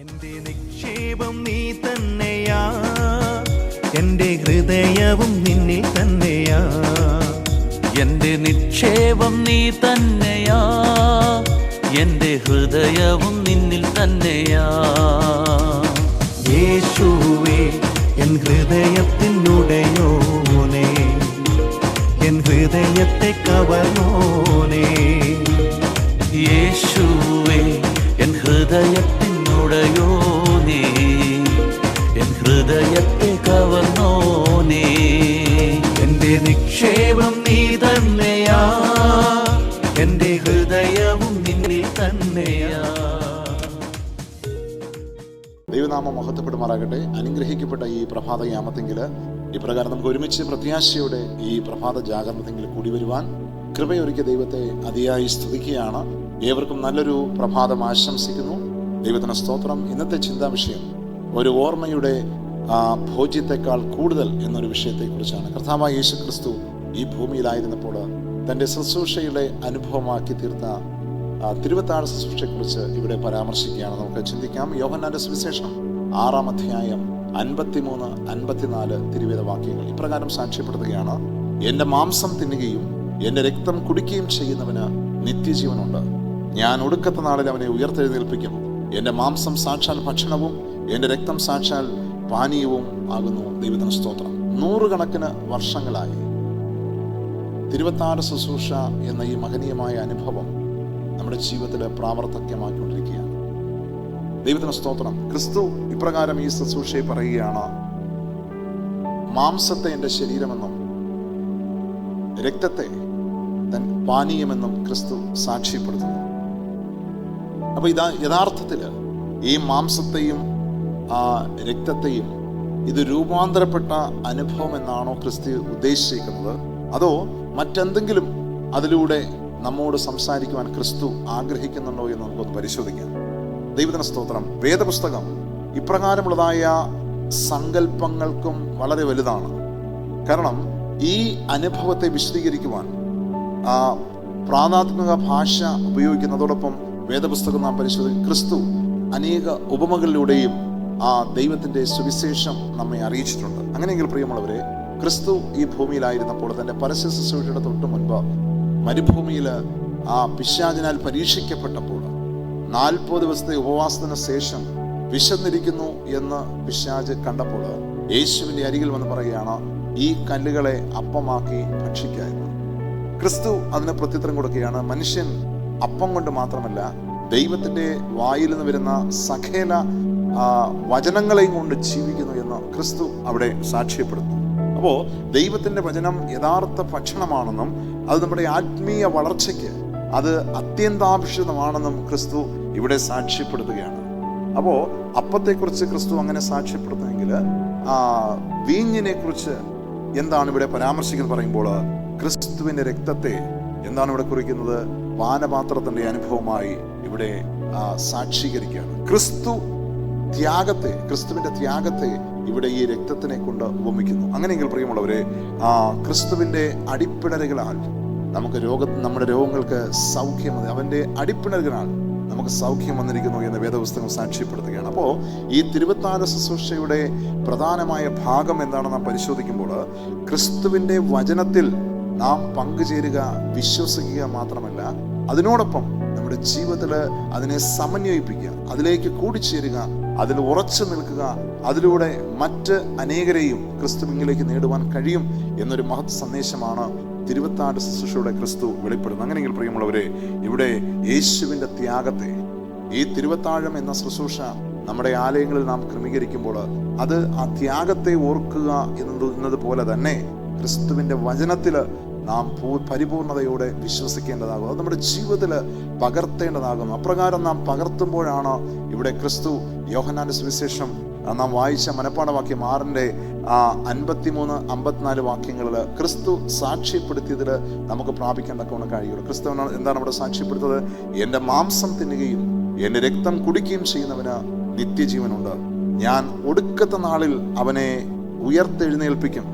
എന്റെ നിക്ഷേപം നീ തന്നെയാ, എന്റെ ഹൃദയവും നിന്നിൽ തന്നെയാ. എന്റെ നിക്ഷേപം നീ തന്നെയാ, എന്റെ ഹൃദയവും നിന്നിൽ തന്നെയാ. യേശുവേ എൻ ഹൃദയത്തിനുടയോനേ, എൻ ഹൃദയത്തെ കവർന്നോനേ. യേശുവേ എൻ ഹൃദയത്തിനുടയോനേ, എൻ ഹൃദയത്തെ കവർന്നോനേ. എന്റെ നിക്ഷേപം നീ തന്നെയാ, എന്റെ ഹൃദയവും നിന്നിൽ തന്നെയാ. ദൈവനാമം മഹത്വപ്പെടുമാറാകട്ടെ. അനുഗ്രഹിക്കപ്പെട്ട ഈ പ്രഭാത യാമത്തെങ്കിൽ ഇപ്രകാരം നമുക്ക് ഒരുമിച്ച് പ്രത്യാശയോടെ ഈ പ്രഭാത ജാഗരണത്തെങ്കിൽ കൂടി വരുവാൻ കൃപയൊരുക്കിയ ദൈവത്തെ അതിയായി സ്തുതിക്കുകയാണ്. ഏവർക്കും നല്ലൊരു പ്രഭാതം ആശംസിക്കുന്നു. ദൈവത്തിന് സ്തോത്രം. ഇന്നത്തെ ചിന്താ വിഷയം ഒരു ഓർമ്മയുടെ ഭോജ്യത്തെക്കാൾ കൂടുതൽ എന്നൊരു വിഷയത്തെക്കുറിച്ചാണ്. കർത്താവായ യേശു ക്രിസ്തു ഈ ഭൂമിയിലായിരുന്നപ്പോൾ തൻ്റെ ശുശ്രൂഷയുടെ അനുഭവമാക്കി തീർത്ത തിരുവത്താഴ് ശുശ്രൂഷയെക്കുറിച്ച് ഇവിടെ പരാമർശിക്കുകയാണ്. നമുക്ക് ചിന്തിക്കാം. യോഹന്നാന്റെ സുവിശേഷം 6-ാം അധ്യായം 53, 54 തിരുവേദ വാക്യങ്ങൾ ഇപ്രകാരം സാക്ഷ്യപ്പെടുത്തുകയാണ്. എന്റെ മാംസം തിന്നുകയും എന്റെ രക്തം കുടിക്കുകയും ചെയ്യുന്നവന് നിത്യജീവനുണ്ട്. ഞാൻ ഒടുക്കത്തെ നാളിൽ അവനെ ഉയർത്തെഴുന്നേൽപ്പിക്കും. എന്റെ മാംസം സാക്ഷാൽ ഭക്ഷണവും എന്റെ രക്തം സാക്ഷാൽ പാനീയവും ആകുന്നു. ദൈവത്തിന് സ്തോത്രം. 100 കണക്കിന് വർഷങ്ങളായി തിരുവത്താഴ് ശുശ്രൂഷ എന്ന ഈ മഹനീയമായ അനുഭവം നമ്മുടെ ജീവിതത്തിൽ പ്രാവർത്തികമാക്കിക്കൊണ്ടിരിക്കുകയാണ്. ദൈവത്തിന് സ്തോത്രം. ക്രിസ്തു ഇപ്രകാരം ഈ ശുശ്രൂഷയെ പറയുകയാണ്. മാംസത്തെ എൻ്റെ ശരീരമെന്നും രക്തത്തെ തൻ പാനീയമെന്നും ക്രിസ്തു സാക്ഷ്യപ്പെടുത്തുന്നു. അപ്പൊ ഇതാ യഥാർത്ഥത്തിൽ ഈ മാംസത്തെയും രക്തത്തെയും ഇത് രൂപാന്തരപ്പെട്ട അനുഭവം എന്നാണോ ക്രിസ്തു ഉദ്ദേശിക്കുന്നത്, അതോ മറ്റെന്തെങ്കിലും അതിലൂടെ നമ്മോട് സംസാരിക്കുവാൻ ക്രിസ്തു ആഗ്രഹിക്കുന്നുണ്ടോ എന്ന് നമുക്കൊന്ന് പരിശോധിക്കാം. ദൈവത്തിന് സ്തോത്രം. വേദപുസ്തകം ഇപ്രകാരമുള്ളതായ സങ്കല്പങ്ങൾക്കും വളരെ വലുതാണ്. കാരണം ഈ അനുഭവത്തെ വിശദീകരിക്കുവാൻ പ്രാതാത്മിക ഭാഷ ഉപയോഗിക്കുന്നതോടൊപ്പം വേദപുസ്തകം നാം പരിശോധിക്കും. ക്രിസ്തു അനേക ഉപമകളിലൂടെയും ദൈവത്തിന്റെ സുവിശേഷം നമ്മെ അറിയിച്ചിട്ടുണ്ട്. അങ്ങനെയെങ്കിൽ പ്രിയമുള്ളവരെ, ക്രിസ്തു ഈ ഭൂമിയിലായിരുന്നപ്പോൾ തന്റെ പരസ്യ ശുശ്രൂഷയുടെ തൊട്ട് മുൻപ് മരുഭൂമിയിൽ പിശാചിനാൽ പരീക്ഷിക്കപ്പെട്ടപ്പോൾ 40 ദിവസത്തെ ഉപവാസത്തിന് ശേഷം വിശന്നിരിക്കുന്നു എന്ന് പിശാച് കണ്ടപ്പോൾ യേശുവിന്റെ അരികിൽ വന്ന് പറയുകയാണ്, ഈ കല്ലുകളെ അപ്പമാക്കി ഭക്ഷിക്കാമെന്ന്. ക്രിസ്തു അതിന് പ്രത്യുത്തരം കൊടുക്കുകയാണ്. മനുഷ്യൻ അപ്പം കൊണ്ട് മാത്രമല്ല ദൈവത്തിന്റെ വായിൽ നിന്ന് വരുന്ന സകല വചനങ്ങളെയും കൊണ്ട് ജീവിക്കുന്നു എന്ന് ക്രിസ്തു അവിടെ സാക്ഷ്യപ്പെടുന്നു. അപ്പോ ദൈവത്തിന്റെ വചനം യഥാർത്ഥ ഭക്ഷണമാണെന്നും അത് നമ്മുടെ ആത്മീയ വളർച്ചയ്ക്ക് അത് അത്യന്താപേക്ഷിതമാണെന്നും ക്രിസ്തു ഇവിടെ സാക്ഷ്യപ്പെടുത്തുകയാണ്. അപ്പോ അപ്പത്തെക്കുറിച്ച് ക്രിസ്തു അങ്ങനെ സാക്ഷ്യപ്പെടുത്തുമെങ്കിൽ വീഞ്ഞിനെ കുറിച്ച് എന്താണ് ഇവിടെ പരാമർശിക്കുന്നത് പറയുമ്പോൾ ക്രിസ്തുവിന്റെ രക്തത്തെ എന്താണ് ഇവിടെ കുറിക്കുന്നത്? പാനപാത്രത്തിന്റെ അനുഭവമായി ഇവിടെ സാക്ഷീകരിക്കുകയാണ്. ക്രിസ്തുവിന്റെ ത്യാഗത്തെ ഇവിടെ ഈ രക്തത്തിനെ കൊണ്ട് ഉപമിക്കുന്നു. അങ്ങനെയെങ്കിൽ പ്രിയമുള്ളവരെ, ക്രിസ്തുവിന്റെ അടിപ്പിണരുകളാൽ നമുക്ക് നമ്മുടെ രോഗങ്ങൾക്ക് സൗഖ്യം, അവന്റെ അടിപ്പിണരുകളാൽ നമുക്ക് സൗഖ്യം വന്നിരിക്കുന്നു എന്ന് വേദപുസ്തകം സാക്ഷ്യപ്പെടുത്തുകയാണ്. അപ്പോൾ ഈ തിരുവത്താഴ് ശുശ്രൂഷയുടെ പ്രധാനമായ ഭാഗം എന്താണെന്ന് നാം പരിശോധിക്കുമ്പോൾ ക്രിസ്തുവിന്റെ വചനത്തിൽ നാം പങ്കുചേരുക, വിശ്വസിക്കുക മാത്രമല്ല അതിനോടൊപ്പം നമ്മുടെ ജീവിതത്തിൽ അതിനെ സമന്വയിപ്പിക്കുക, അതിലേക്ക് കൂടിച്ചേരുക, അതിൽ ഉറച്ചു നിൽക്കുക. അതിലൂടെ മറ്റ് അനേകരെയും ക്രിസ്തുവിലേക്ക് നേടുവാൻ കഴിയും എന്നൊരു മഹത് സന്ദേശമാണ് തിരുവത്താഴ് ശുശ്രൂഷയുടെ ക്രിസ്തു വെളിപ്പെടുന്നത്. അങ്ങനെയെങ്കിൽ പ്രിയമുള്ളവരെ, ഇവിടെ യേശുവിന്റെ ത്യാഗത്തെ, ഈ തിരുവത്താഴം എന്ന ശുശ്രൂഷ നമ്മുടെ ആലയങ്ങളിൽ നാം ക്രമീകരിക്കുമ്പോൾ അത് ആ ത്യാഗത്തെ ഓർക്കുക എന്നതുപോലെ തന്നെ ക്രിസ്തുവിന്റെ വചനത്തിൽ നാം പരിപൂർണതയോടെ വിശ്വസിക്കേണ്ടതാകും. അത് നമ്മുടെ ജീവിതത്തിൽ പകർത്തേണ്ടതാകുന്നു. അപ്രകാരം നാം പകർത്തുമ്പോഴാണ് ഇവിടെ ക്രിസ്തു യോഹന്നാന്റെ സുവിശേഷം നാം വായിച്ച മനപ്പാഠവാക്യം 6-ന്റെ 53, 54 വാക്യങ്ങളിൽ ക്രിസ്തു സാക്ഷ്യപ്പെടുത്തിയതിൽ നമുക്ക് പ്രാപിക്കാൻ തക്കവണ്ണം കഴിയുള്ളൂ. ക്രിസ്തു എന്താണ് ഇവിടെ സാക്ഷ്യപ്പെടുത്തത്? എന്റെ മാംസം തിന്നുകയും എന്റെ രക്തം കുടിക്കുകയും ചെയ്യുന്നവന് നിത്യജീവനുണ്ട്. ഞാൻ ഒടുക്കത്തെ നാളിൽ അവനെ ഉയർത്തെഴുന്നേൽപ്പിക്കും.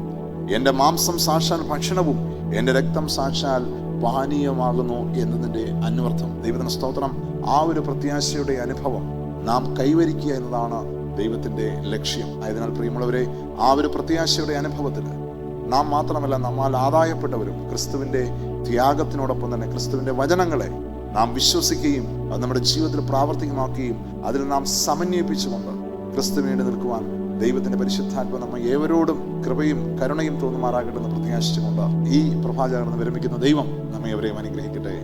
എന്റെ മാംസം സാക്ഷാൽ ഭക്ഷണവും എന്റെ രക്തം സാക്ഷാൽ പാനീയമാകുന്നു എന്നതിൻ്റെ അന്വർത്ഥം. ദൈവത്തിന് സ്തോത്രം. ആ ഒരു പ്രത്യാശയുടെ അനുഭവം നാം കൈവരിക്കുക എന്നതാണ് ദൈവത്തിൻ്റെ ലക്ഷ്യം. ആയതിനാൽ പ്രിയമുള്ളവരെ, ആ ഒരു പ്രത്യാശയുടെ അനുഭവത്തിൽ നാം മാത്രമല്ല, നമ്മാൽ ആദായപ്പെട്ടവരും ക്രിസ്തുവിൻ്റെ ത്യാഗത്തിനോടൊപ്പം തന്നെ ക്രിസ്തുവിൻ്റെ വചനങ്ങളെ നാം വിശ്വസിക്കുകയും അത് നമ്മുടെ ജീവിതത്തിൽ പ്രാവർത്തികമാക്കുകയും അതിൽ നാം സമന്വയിപ്പിച്ചുകൊണ്ട് ക്രിസ്തുവിന് വേണ്ടി നിൽക്കുവാൻ ദൈവത്തിന്റെ പരിശുദ്ധാത്മ നമ്മെ ഏവരോടും കൃപയും കരുണയും തോന്നുമാറാകട്ടെ എന്ന് പ്രത്യാശിച്ചുകൊണ്ട് ഈ പ്രഭാചകർന്ന് വിരമിക്കുന്ന ദൈവം നമ്മെ എവരെയും അനുഗ്രഹിക്കട്ടെ.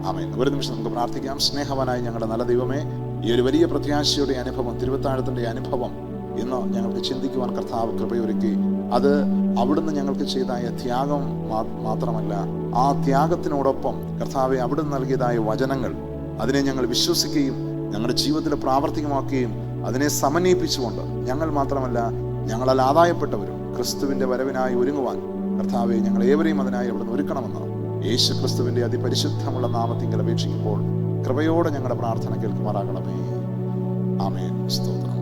ആമേൻ. ഒരു നിമിഷം നമുക്ക് പ്രാർത്ഥിക്കാം. സ്നേഹവാനായ ഞങ്ങളുടെ നല്ല ദൈവമേ, ഈ ഒരു വലിയ പ്രത്യാശയുടെ അനുഭവം, തിരുവത്താഴത്തിന്റെ അനുഭവം ഇന്ന് ഞങ്ങൾക്ക് ചിന്തിക്കുവാൻ കർത്താവ് കൃപയൊരുക്കി. അത് അവിടുന്ന് ഞങ്ങൾക്ക് ചെയ്തായ ത്യാഗം മാത്രമല്ല, ആ ത്യാഗത്തിനോടൊപ്പം കർത്താവെ അവിടുന്ന് നൽകിയതായ വചനങ്ങൾ, അതിനെ ഞങ്ങൾ വിശ്വസിക്കുകയും ഞങ്ങളുടെ ജീവിതത്തിൽ പ്രാവർത്തികമാക്കുകയും അതിനെ സമന്വയിപ്പിച്ചുകൊണ്ട് ഞങ്ങൾ മാത്രമല്ല, ഞങ്ങളാൽ ആദായപ്പെട്ടവരും ക്രിസ്തുവിന്റെ വരവിനായി ഒരുങ്ങുവാൻ കർത്താവെ ഞങ്ങൾ ഏവരെയും അതിനായി അവിടുന്ന് ഒരുക്കണമെന്ന് യേശു ക്രിസ്തുവിന്റെ അതിപരിശുദ്ധമുള്ള നാമത്തിങ്കൽ അപേക്ഷിക്കുമ്പോൾ കൃപയോടെ ഞങ്ങളുടെ പ്രാർത്ഥന കേൾക്കുമാറാകണമേ. ആമേൻ. സ്തോത്രം.